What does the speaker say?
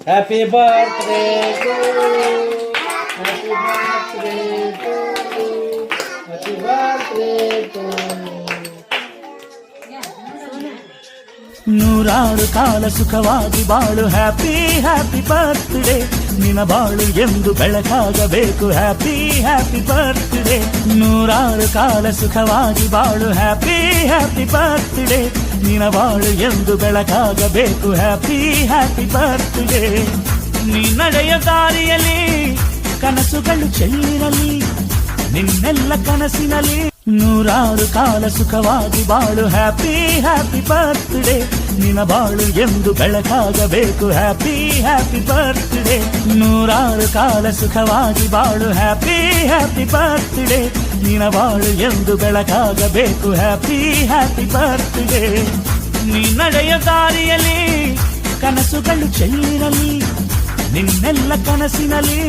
Happy birthday to you. Happy birthday to you. Happy birthday to you. ನೂರಾರು ಕಾಲ ಸುಖವಾಗಿ ಬಾಳು ಹ್ಯಾಪಿ ಹ್ಯಾಪಿ ಬರ್ತ್ಡೇ ನಿನ ಬಾಳು ಎಂದು ಬೆಳಕಾಗಬೇಕು ಹ್ಯಾಪಿ ಹ್ಯಾಪಿ ಬರ್ತ್ಡೇ ನೂರಾರು ಕಾಲ ಸುಖವಾಗಿ ಬಾಳು ಹ್ಯಾಪಿ ಹ್ಯಾಪಿ ಬರ್ತ್ಡೇ ನಿನ ಬಾಳು ಎಂದು ಬೆಳಕಾಗಬೇಕು ಹ್ಯಾಪಿ ಹ್ಯಾಪಿ ಬರ್ತ್ಡೇ ನೀ ನಡೆಯ ದಾರಿಯಲ್ಲಿ ಕನಸುಗಳು ಚೆಲ್ಲಿರಲಿ ನಿನ್ನೆಲ್ಲ ಕನಸಿನಲ್ಲಿ ನೂರಾರು ಕಾಲ ಸುಖವಾಗಿ ಬಾಳು ಹ್ಯಾಪಿ ಹ್ಯಾಪಿ ಬರ್ತ್ಡೇ ನಿನ ಬಾಳು ಎಂದು ಬೆಳಕಾಗಬೇಕು ಹ್ಯಾಪಿ ಹ್ಯಾಪಿ ಬರ್ತ್ಡೇ ನೂರಾರು ಕಾಲ ಸುಖವಾಗಿ ಬಾಳು ಹ್ಯಾಪಿ ಹ್ಯಾಪಿ ಬರ್ತ್ಡೇ ನಿನ ಬಾಳು ಎಂದು ಬೆಳಕಾಗಬೇಕು ಹ್ಯಾಪಿ ಹ್ಯಾಪಿ ಬರ್ತ್ಡೇ ನೀ ನಡೆಯ ದಾರಿಯಲ್ಲಿ ಕನಸುಗಳು ಚೆಲ್ಲಿರಲಿ ನಿನ್ನೆಲ್ಲ ಕನಸಿನಲ್ಲಿ